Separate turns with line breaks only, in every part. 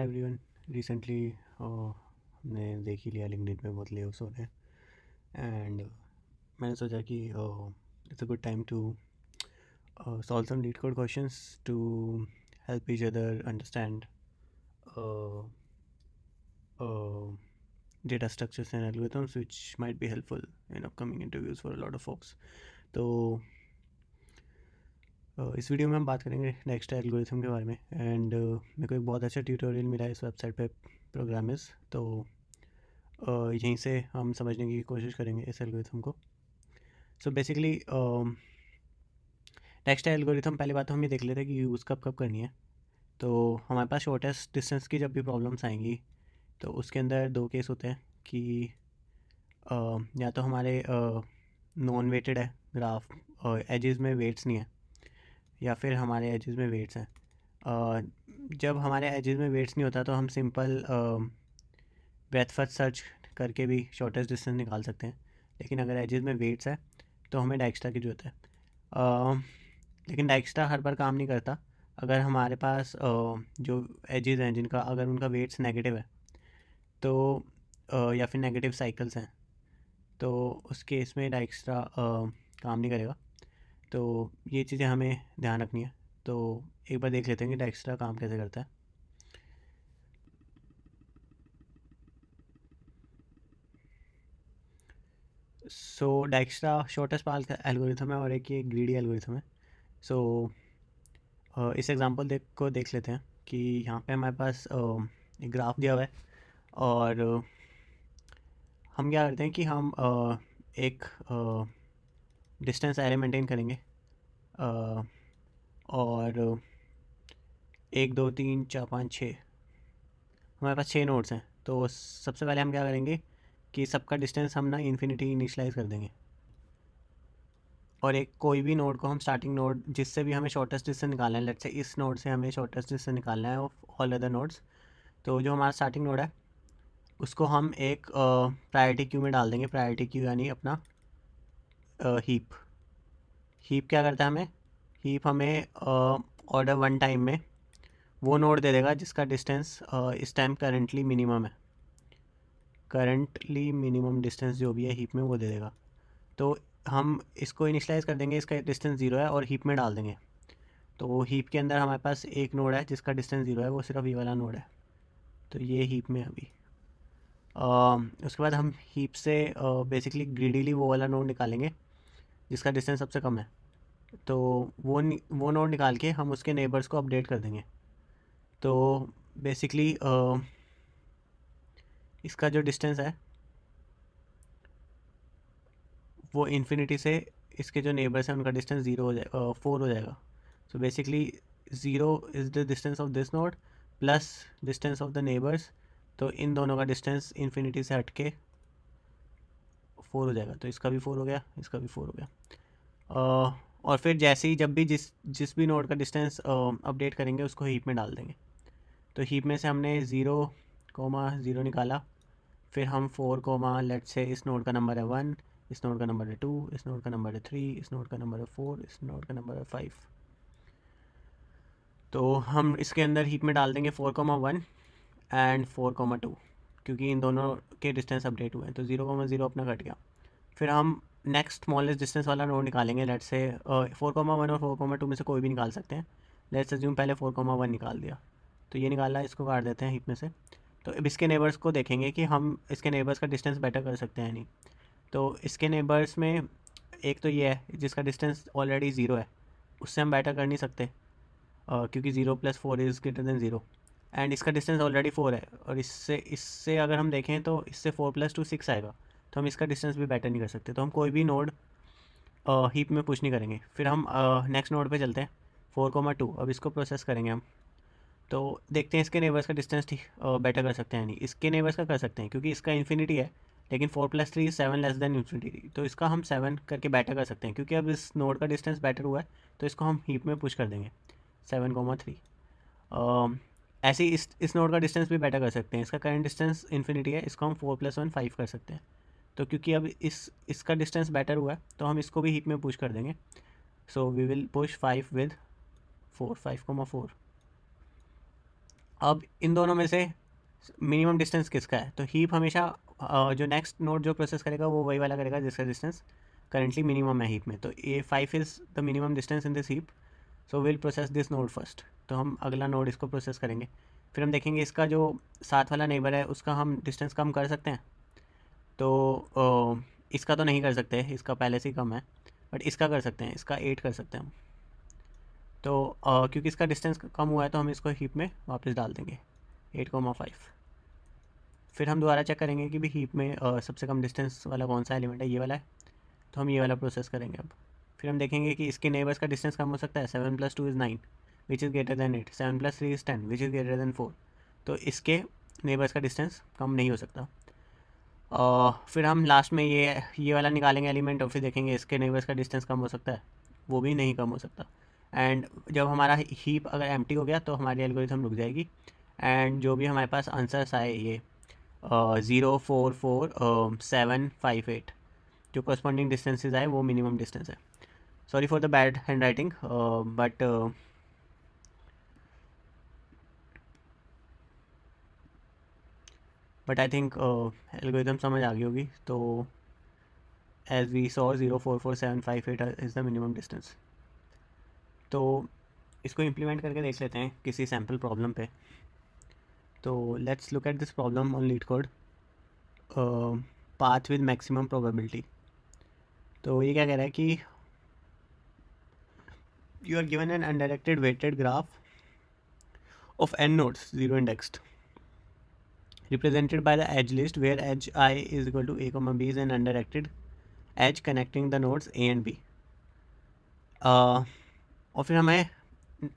Everyone recently हमने देख ही लिया लिंक्डइन पे बहुत लेऑफ्स हो रहे हैं एंड मैंने सोचा कि it's a good time to solve some LeetCode questions to help each other understand data structures and algorithms which might be helpful in upcoming interviews for a lot of folks. तो इस video में हम बात करेंगे next algorithm के बारे में and मेरे को एक बहुत अच्छा ट्यूटोरियल मिला है इस वेबसाइट पे प्रोग्रामिस तो यहीं से हम समझने की कोशिश करेंगे इस एल्गोरिथम को। सो बेसिकली नेक्स्ट एल्गोरिथम पहली बात तो हम ये देख लेते हैं कि यूज़ कब कब करनी है। तो हमारे पास शॉर्टेस्ट डिस्टेंस की जब भी प्रॉब्लम्स आएंगी तो उसके अंदर दो केस होते हैं कि या तो हमारे नॉन वेटेड है ग्राफ और एजेस में वेट्स नहीं है, या फिर हमारे एजेस में वेट्स हैं। जब हमारे एजेस में वेट्स नहीं होता तो हम सिंपल ब्रेथ फर्स्ट सर्च करके भी शॉर्टेस्ट डिस्टेंस निकाल सकते हैं, लेकिन अगर एजेस में वेट्स है तो हमें डाइक्स्ट्रा की जरूरत है। लेकिन डाइक्स्ट्रा हर बार काम नहीं करता। अगर हमारे पास जो एजेस हैं जिनका अगर उनका वेट्स नेगेटिव है तो या फिर नेगेटिव साइकिल्स हैं तो उस केस में डाइक्स्ट्रा काम नहीं करेगा। तो ये चीज़ें हमें ध्यान रखनी है। तो एक बार देख लेते हैं कि डाइक्स्ट्रा काम कैसे करता है। सो डाइक्स्ट्रा शॉर्टेस्ट पाथ एल्गोरिथम है और एक ये ग्रीडी एल्गोरिथम है। सो इस एग्जांपल देख लेते हैं कि यहाँ पे हमारे पास एक ग्राफ दिया हुआ है और हम क्या करते हैं कि हम एक डिस्टेंस एरे मेंटेन करेंगे और 1 2 3 4 5 6 हमारे पास 6 नोड्स हैं। तो सबसे पहले हम क्या करेंगे कि सबका डिस्टेंस हम ना इन्फिनिटी इनिशलाइज कर देंगे और एक कोई भी नोड को हम स्टार्टिंग नोड जिससे भी हमें शॉर्टेस्ट डिस्टेंस निकालना है, लेट्स से इस नोड से हमें शॉर्टेस्ट डिस्टेंस निकालना है ऑफ ऑल अदर नोड्स। तो जो हमारा स्टार्टिंग नोड है उसको हम एक प्रायोरिटी क्यू में डाल देंगे। प्रायोरिटी क्यू यानी अपना हीप। हीप क्या करता है हीप हमें ऑर्डर 1 टाइम में वो नोड दे देगा जिसका डिस्टेंस इस टाइम करेंटली मिनिमम है। करंटली मिनिमम डिस्टेंस जो भी है हीप में वो दे देगा। तो हम इसको इनिशलाइज कर देंगे, इसका डिस्टेंस 0 है और हीप में डाल देंगे। तो हीप के अंदर हमारे पास एक नोड है जिसका डिस्टेंस 0 है, वो सिर्फ ये वाला नोड है। तो ये हीप में अभी उसके बाद हम हीप से बेसिकली ग्रीडीली वो वाला नोड निकालेंगे जिसका डिस्टेंस सबसे कम है। तो वो नोड निकाल के हम उसके नेबर्स को अपडेट कर देंगे। तो बेसिकली इसका जो डिस्टेंस है वो इन्फिनिटी से इसके जो नेबर्स हैं उनका डिस्टेंस 0 हो जाएगा, 4 हो जाएगा। So basically 0 is the distance of this node plus distance of the neighbours. तो इन दोनों का डिस्टेंस इन्फिनिटी से हट के 4 हो जाएगा। तो इसका भी 4 हो गया, इसका भी 4 हो गया। और फिर जैसे ही जब भी जिस भी नोड का डिस्टेंस अपडेट करेंगे उसको हीप में डाल देंगे। तो हीप में से हमने 0 0 निकाला, फिर हम 4 लेट से इस नोड का नंबर है 1, इस नोड का नंबर है 2, इस नोड का नंबर है 3, इस नोड का नंबर है 4, इस नोड का नंबर है 5। तो हम इसके अंदर हीप में डाल देंगे 4 1 एंड 4 2, क्योंकि इन दोनों के डिस्टेंस अपडेट हुए हैं। तो 0 0 अपना कट गया। फिर हम नेक्स्ट स्मॉलेस्ट डिस्टेंस वाला नोड निकालेंगे। लेट से 4 1 और 4 2 में से कोई भी निकाल सकते हैं। लेट्स अज्यूम पहले 4 1 निकाल दिया, तो ये निकाला, इसको काट देते हैं हीप में से। तो अब इसके नेबर्स को देखेंगे कि हम इसके नेबर्स का डिस्टेंस बेटर कर सकते हैं नहीं। तो इसके नेबर्स में एक तो ये है जिसका डिस्टेंस ऑलरेडी 0 है, उससे हम बेटर कर नहीं सकते क्योंकि 0 + 4 इज़ ग्रेटर देन 0। एंड इसका डिस्टेंस ऑलरेडी 4 है और इससे इससे अगर हम देखें तो इससे 4 + 2 6 आएगा। तो हम इसका डिस्टेंस भी बेटर नहीं कर सकते। तो हम कोई भी नोड हीप में पुश नहीं करेंगे। फिर हम नेक्स्ट नोड पे चलते हैं 4 2। अब इसको प्रोसेस करेंगे हम। तो देखते हैं इसके नेबर्स का डिस्टेंस बेटर कर सकते हैं नहीं। इसके नेबर्स का कर सकते हैं क्योंकि इसका इन्फिनिटी है, लेकिन 4 + 3 7 लेस देन इन्फिनिटी। तो इसका हम 7 करके बेटर कर सकते हैं क्योंकि अब इस नोड का डिस्टेंस बेटर हुआ है। तो इसको हम हीप में पुश कर देंगे 7 3। ऐसे ही इस नोड का डिस्टेंस भी बेटर कर सकते हैं। इसका करंट डिस्टेंस इन्फिनिटी है, इसको हम 4 + 1 5 कर सकते हैं। तो क्योंकि अब इसका डिस्टेंस बेटर हुआ है तो हम इसको भी हीप में पुश कर देंगे। So we will push 5 with 4 5 4। अब इन दोनों में से मिनिमम डिस्टेंस किसका है, तो हीप हमेशा जो नेक्स्ट नोड जो प्रोसेस करेगा वो वही वाला करेगा जिसका डिस्टेंस करेंटली मिनिमम है हीप में। तो ए 5 is the minimum distance in this heap, so will process this node first. तो हम अगला नोड इसको प्रोसेस करेंगे, फिर हम देखेंगे इसका जो साथ वाला नेबर है उसका हम डिस्टेंस कम कर सकते हैं। तो इसका तो नहीं कर सकते, इसका पहले से ही कम है, बट इसका कर सकते हैं, इसका 8 कर सकते हैं हम। तो क्योंकि इसका डिस्टेंस कम हुआ है तो हम इसको हीप में वापस डाल देंगे 8,5। फिर हम दोबारा चेक करेंगे कि भी हीप में सबसे कम डिस्टेंस वाला कौन सा एलिमेंट है, ये वाला है, तो हम ये वाला प्रोसेस करेंगे अब। फिर हम देखेंगे कि इसके नेबर्स का डिस्टेंस कम हो सकता है। 7 + 2 is 9 which is greater than 8, 7 + 3 is 10 which is greater than 4। तो इसके नेबर्स का डिस्टेंस कम नहीं हो सकता। फिर हम लास्ट में ये वाला निकालेंगे एलिमेंट और फिर देखेंगे इसके नेबर्स का डिस्टेंस कम हो सकता है, वो भी नहीं कम हो सकता। एंड जब हमारा हीप अगर एम्प्टी हो गया तो हमारी एल्गोरिथम रुक जाएगी, एंड जो भी हमारे पास आंसर्स आए ये 0, 4, 4, 7, 5, 8 जो करस्पॉन्डिंग डिस्टेंसेज आए वो मिनिमम डिस्टेंस है। Sorry for the bad handwriting, but I think algorithm समझ आ गई होगी। तो as we saw 0, 4, 4, 7, 5, 8 is the minimum distance. तो इसको इम्प्लीमेंट करके देख लेते हैं किसी सैम्पल प्रॉब्लम पे। तो let's look at this problem on leet code, path with maximum probability. तो ये क्या कह रहा है कि you are given an undirected weighted graph of n nodes, zero indexed, represented by the edge list where edge I is equal to a comma b is an undirected edge connecting the nodes a and b. और फिर हमें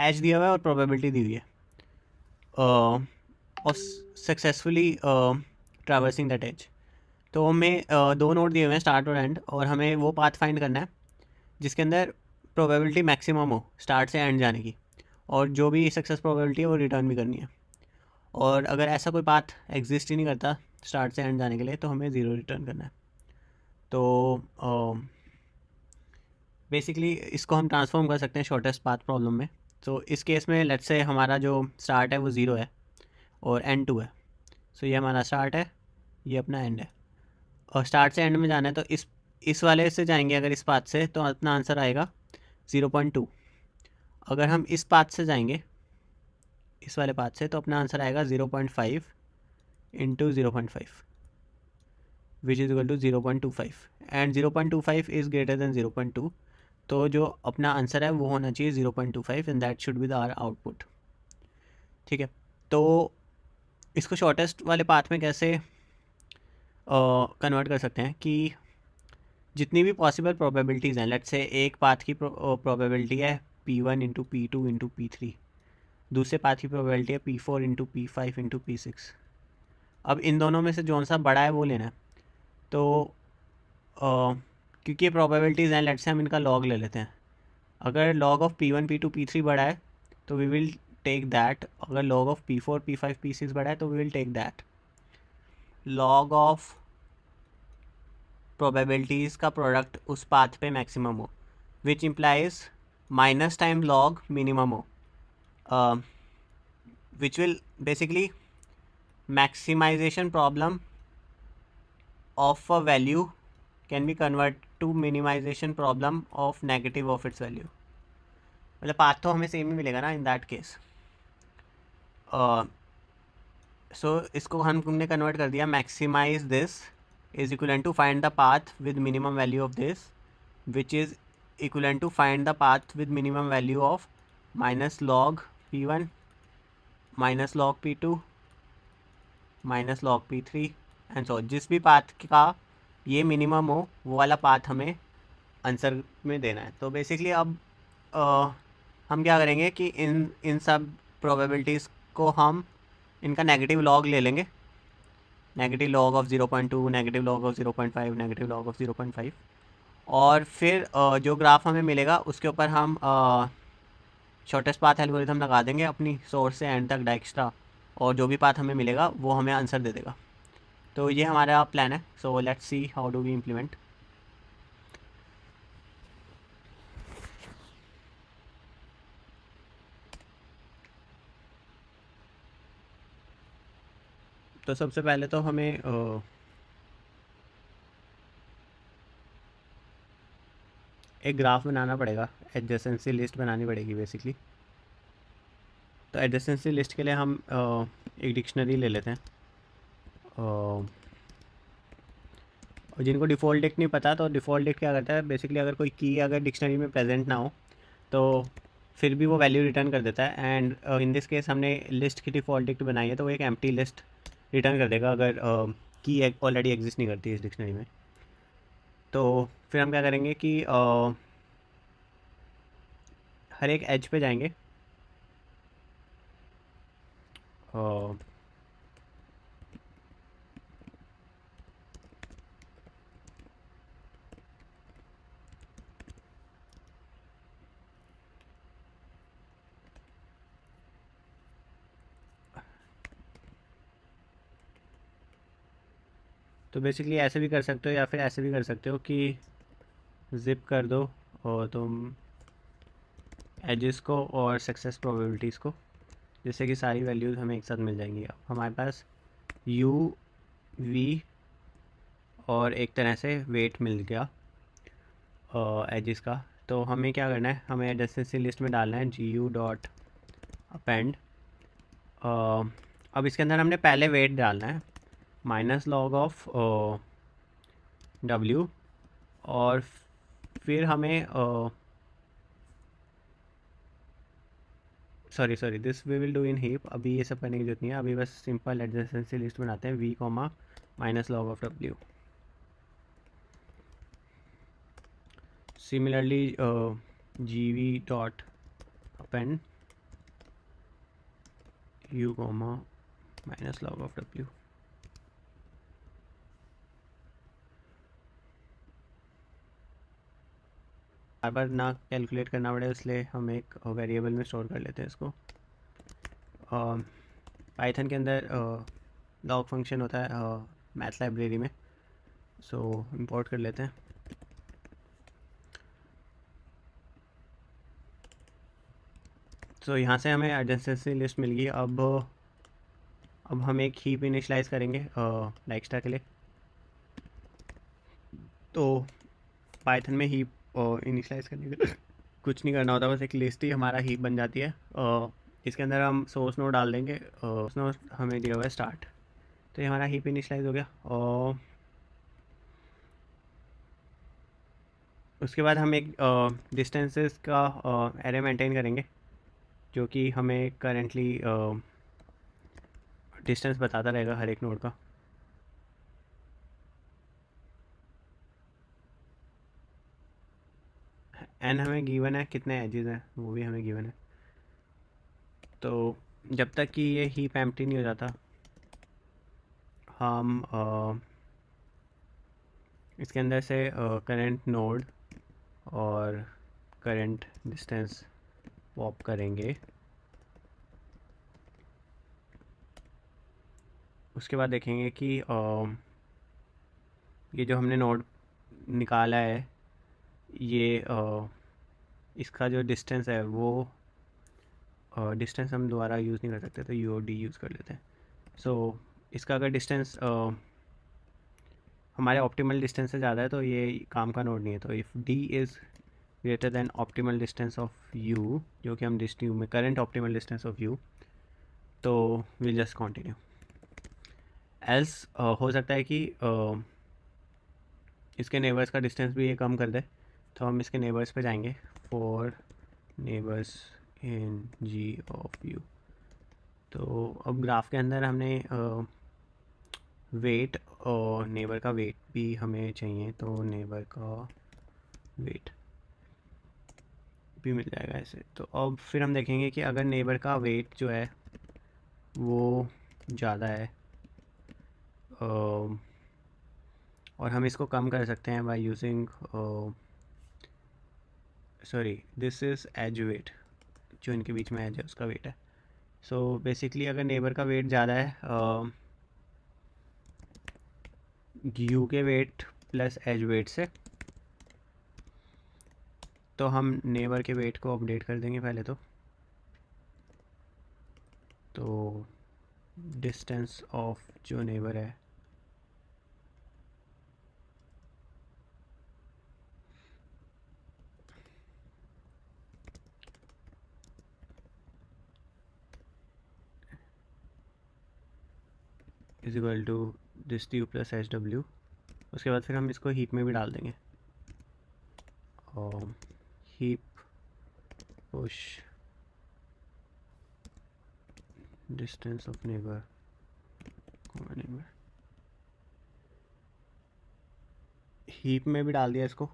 as दिया हुआ है और probability दी हुई है of successfully traversing that edge. तो हमें दो नोड दिए हुए हैं स्टार्ट और एंड, और हमें वो पाथ फाइंड करना है जिसके अंदर प्रोबेबिलिटी मैक्सिमम हो स्टार्ट से एंड जाने की, और जो भी सक्सेस प्रोबेबिलिटी है वो रिटर्न भी करनी है। और अगर ऐसा कोई पाथ एग्जिस्ट ही नहीं करता स्टार्ट से एंड जाने के लिए तो हमें ज़ीरो रिटर्न करना है। तो बेसिकली इसको हम ट्रांसफॉर्म कर सकते हैं शॉर्टेस्ट पाथ प्रॉब्लम में। तो इस केस में लेट्स से हमारा जो स्टार्ट है वो ज़ीरो है और एंड 2 है। सो ये हमारा स्टार्ट है, ये अपना एंड है, और स्टार्ट से एंड में जाना है तो इस वाले से जाएंगे अगर इस पाथ से तो अपना आंसर आएगा 0.2। अगर हम इस पाथ से जाएंगे इस वाले पाथ से तो अपना आंसर आएगा 0.5 into 0.5 which is equal to 0.25, and 0.25 is greater than 0.2। तो जो अपना आंसर है वो होना चाहिए 0.25 and that should be the our output. ठीक है, तो इसको शॉर्टेस्ट वाले पाथ में कैसे कन्वर्ट कर सकते हैं कि जितनी भी पॉसिबल प्रोबेबिलिटीज़ हैं, लेट्स से एक पाथ की प्रोबेबिलिटी है P1 into P2 into P3, दूसरे पाथ की प्रोबेबिलिटी है P4 into P5 into P6। अब इन दोनों में से जौन सा बड़ा है वो लेना है। तो क्योंकि ये प्रोबेबिलिटीज़ हैं, लेट्स से हम इनका लॉग ले लेते हैं। अगर log of P1 P2 P3 बड़ा है तो वी विल टेक दैट, अगर log of P4 P5 P6 बड़ा है तो we will take that. Log of probabilities का प्रोडक्ट उस पाथ पे मैक्सिमम हो, which implies minus time log minimum हो, which will basically maximization problem of a value can be converted to minimization problem of negative of its value। मतलब path तो हमें same ही मिलेगा ना इन दैट केस। सो इसको हमने convert कर दिया, maximize this is equal to find the path with minimum value of this which is equal to find the path with minimum value of minus log P1 minus log P2 minus log P3 and so जिस भी path का ये minimum हो वो वाला path हमें answer में देना है। तो बेसिकली अब हम क्या करेंगे कि इन सब प्रोबेबिलिटीज़ को हम इनका नेगेटिव लॉग ले लेंगे, negative log of 0.2, negative log of 0.5, negative log of 0.5, और फिर जो ग्राफ हमें मिलेगा उसके ऊपर हम शॉर्टेस्ट पाथ एल्गोरिथम लगा देंगे अपनी सोर्स से एंड तक डाइक्स्ट्रा, और जो भी पाथ हमें मिलेगा वो हमें आंसर दे देगा। तो ये हमारा प्लान है। So let's see how do we implement. तो सबसे पहले तो हमें एक ग्राफ बनाना पड़ेगा, एडजेसेंसी लिस्ट बनानी पड़ेगी बेसिकली। तो एडजेसेंसी लिस्ट के लिए हम एक डिक्शनरी ले लेते हैं। और जिनको डिफ़ॉल्ट डिक्ट नहीं पता, तो डिफ़ॉल्ट डिक्ट क्या करता है बेसिकली, अगर कोई की अगर डिक्शनरी में प्रेजेंट ना हो तो फिर भी वो वैल्यू रिटर्न कर देता है। एंड इन दिस केस हमने लिस्ट की डिफ़ॉल्ट डिक्ट बनाई है, तो वो एक एम्प्टी लिस्ट रिटर्न कर देगा अगर की ऑलरेडी एग्जिस्ट नहीं करती इस डिक्शनरी में। तो फिर हम क्या करेंगे कि हर एक एज पे जाएंगे। अ, तो बेसिकली ऐसे भी कर सकते हो या फिर ऐसे भी कर सकते हो कि ज़िप कर दो और तुम एजेस को और सक्सेस प्रोबेबिलिटीज़ को, जिससे कि सारी वैल्यूज़ हमें एक साथ मिल जाएंगी। अब हमारे पास यू वी और एक तरह से वेट मिल गया एजेस का। तो हमें क्या करना है, हमें एडजेसेंसी लिस्ट में डालना है जी यू डॉट अपेंड। अब इसके अंदर हमने पहले वेट डालना है माइनस लॉग ऑफ डब्ल्यू, और फिर हमें sorry this we will do in heap. अभी ये सब करने की जरूरत नहीं है, अभी बस सिंपल एडजेसेंसी लिस्ट बनाते हैं v comma minus log of डब्ल्यू। Similarly g v dot append u comma minus log of डब्ल्यू। बार बार ना कैलकुलेट करना पड़े इसलिए हम एक वेरिएबल में स्टोर कर लेते हैं इसको। पाइथन के अंदर लॉग फंक्शन होता है मैथ लाइब्रेरी में, सो इंपोर्ट कर लेते हैं। तो यहाँ से हमें एडजेसेंसी लिस्ट मिल गई। अब हम एक हीप इनिशलाइज करेंगे नेक्स्टा के लिए। तो पाइथन में हीप इनिशलाइज करने के लिए कुछ नहीं करना होता, बस एक लिस्ट ही हमारा हीप बन जाती है। इसके अंदर हम सोर्स नोड डाल देंगे, सोर्स नोड हमें दिया हुआ है स्टार्ट। तो ये हमारा हीप इनिशलाइज हो गया। और उसके बाद हम एक डिस्टेंसेस का एरे मेंटेन करेंगे, जो कि हमें करेंटली डिस्टेंस बताता रहेगा हर एक नोड का। एन हमें गिवन है, कितने एजेस हैं वो भी हमें गिवन है। तो जब तक कि ये हीप एम्प्टी नहीं हो जाता, हम इसके अंदर से करंट नोड और करंट डिस्टेंस पॉप करेंगे। उसके बाद देखेंगे कि ये जो हमने नोड निकाला है, ये इसका जो डिस्टेंस है वो डिस्टेंस हम दोबारा यूज़ नहीं कर सकते, तो यू डी यूज़ कर लेते हैं। सो इसका अगर डिस्टेंस हमारे ऑप्टिमल डिस्टेंस से ज़्यादा है तो ये काम का नोड नहीं है। तो if D is greater then optimal distance of you, जो कि हम लिस्ट यू में current optimal distance of U, तो विल जस्ट कंटिन्यू। एल्स हो सकता है कि इसके नेबर्स का डिस्टेंस भी ये कम कर दे, तो हम इसके नेबर्स पे जाएंगे। For neighbours in G of U. तो अब ग्राफ के अंदर हमने वेट और नेबर का वेट भी हमें चाहिए, तो नेबर का वेट भी मिल जाएगा ऐसे। तो अब फिर हम देखेंगे कि अगर नेबर का वेट जो है वो ज़्यादा है, और हम इसको कम कर सकते हैं by using, sorry this is edge weight, जो इनके बीच में एज है उसका वेट है। सो बेसिकली अगर नेबर का वेट ज़्यादा है यू के वेट प्लस एज वेट से, तो हम नेबर के वेट को अपडेट कर देंगे पहले तो डिस्टेंस ऑफ जो नेबर है is equal to this due plus H W. उसके बाद फिर हम इसको हीप में भी डाल देंगे, और heap push distance of neighbour neighbour, heap में भी डाल दिया इसको।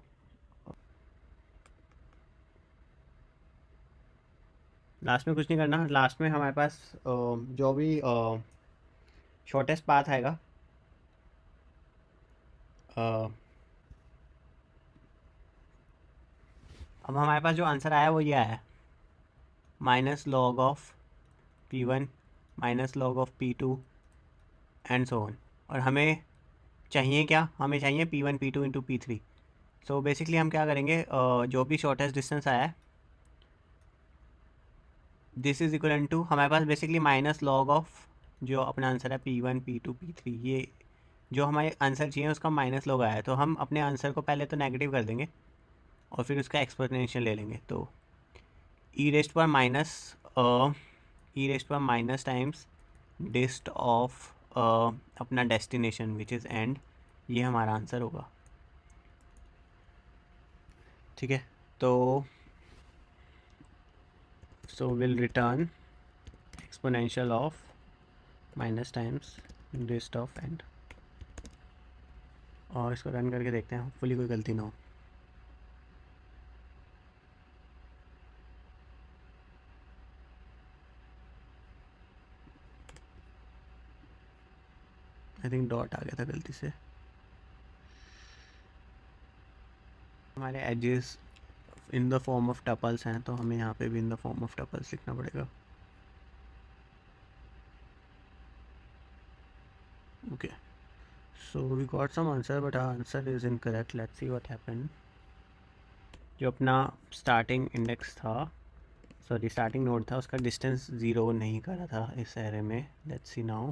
लास्ट में कुछ नहीं करना, लास्ट में हमारे पास जो भी शॉर्टेस्ट पाथ आएगा, अब हमारे पास जो आंसर आया वो ये आया, minus log of P1 minus log of P2 and so on. और हमें चाहिए क्या, हमें चाहिए P1 P2 into P3। So basically हम क्या करेंगे, जो भी शॉर्टेस्ट डिस्टेंस आया है दिस इज इक्वल टू, हमारे पास बेसिकली माइनस लॉग ऑफ जो अपना आंसर है P1 P2 P3, ये जो हमारे आंसर चाहिए उसका माइनस लॉग आया है। तो हम अपने आंसर को पहले तो नेगेटिव कर देंगे और फिर उसका एक्सपोनेंशियल ले लेंगे। तो ई रेस्ट पर माइनस टाइम्स डिस्ट ऑफ अपना डेस्टिनेशन विच इज़ एंड, ये हमारा आंसर होगा। ठीक है, तो so will return exponential of minus times dist of end, और इसको रन करके देखते हैं, होपफुली कोई गलती ना हो। आई थिंक डॉट आ गया था गलती से। हमारे edges in the form of tuples हैं, तो हमें यहाँ पे भी in the form of tuples लिखना पड़ेगा। Okay, so we got some answer but answer is incorrect. Let's see what happened. जो अपना स्टार्टिंग इंडेक्स था, सॉरी स्टार्टिंग नोड था, उसका डिस्टेंस 0 नहीं करा था इस एरे में। Let's see now.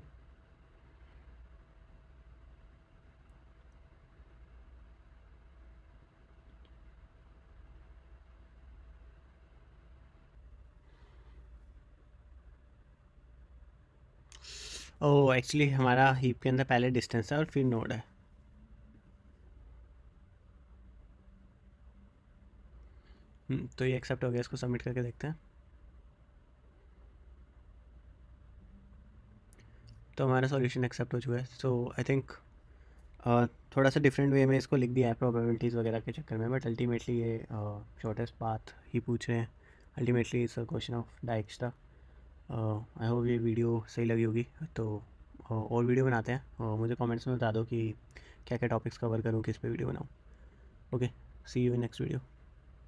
Oh actually हमारा हीप के अंदर पहले डिस्टेंस है और फिर नोड है। तो ये एक्सेप्ट हो गया, इसको सबमिट करके देखते हैं। तो हमारा सॉल्यूशन एक्सेप्ट हो चुका है। सो आई थिंक थोड़ा सा डिफरेंट वे में इसको लिख दिया है प्रोबेबिलिटीज़ वगैरह के चक्कर में, बट अल्टीमेटली ये शॉर्टेस्ट पाथ ही पूछ रहे हैं। Ultimately it's a question of Dijkstra. I hope ये वीडियो सही लगी होगी। तो और वीडियो बनाते हैं, मुझे कमेंट्स में बता दो कि क्या क्या टॉपिक्स कवर करूँ, किस पे वीडियो बनाऊँ। Okay, see you in next video.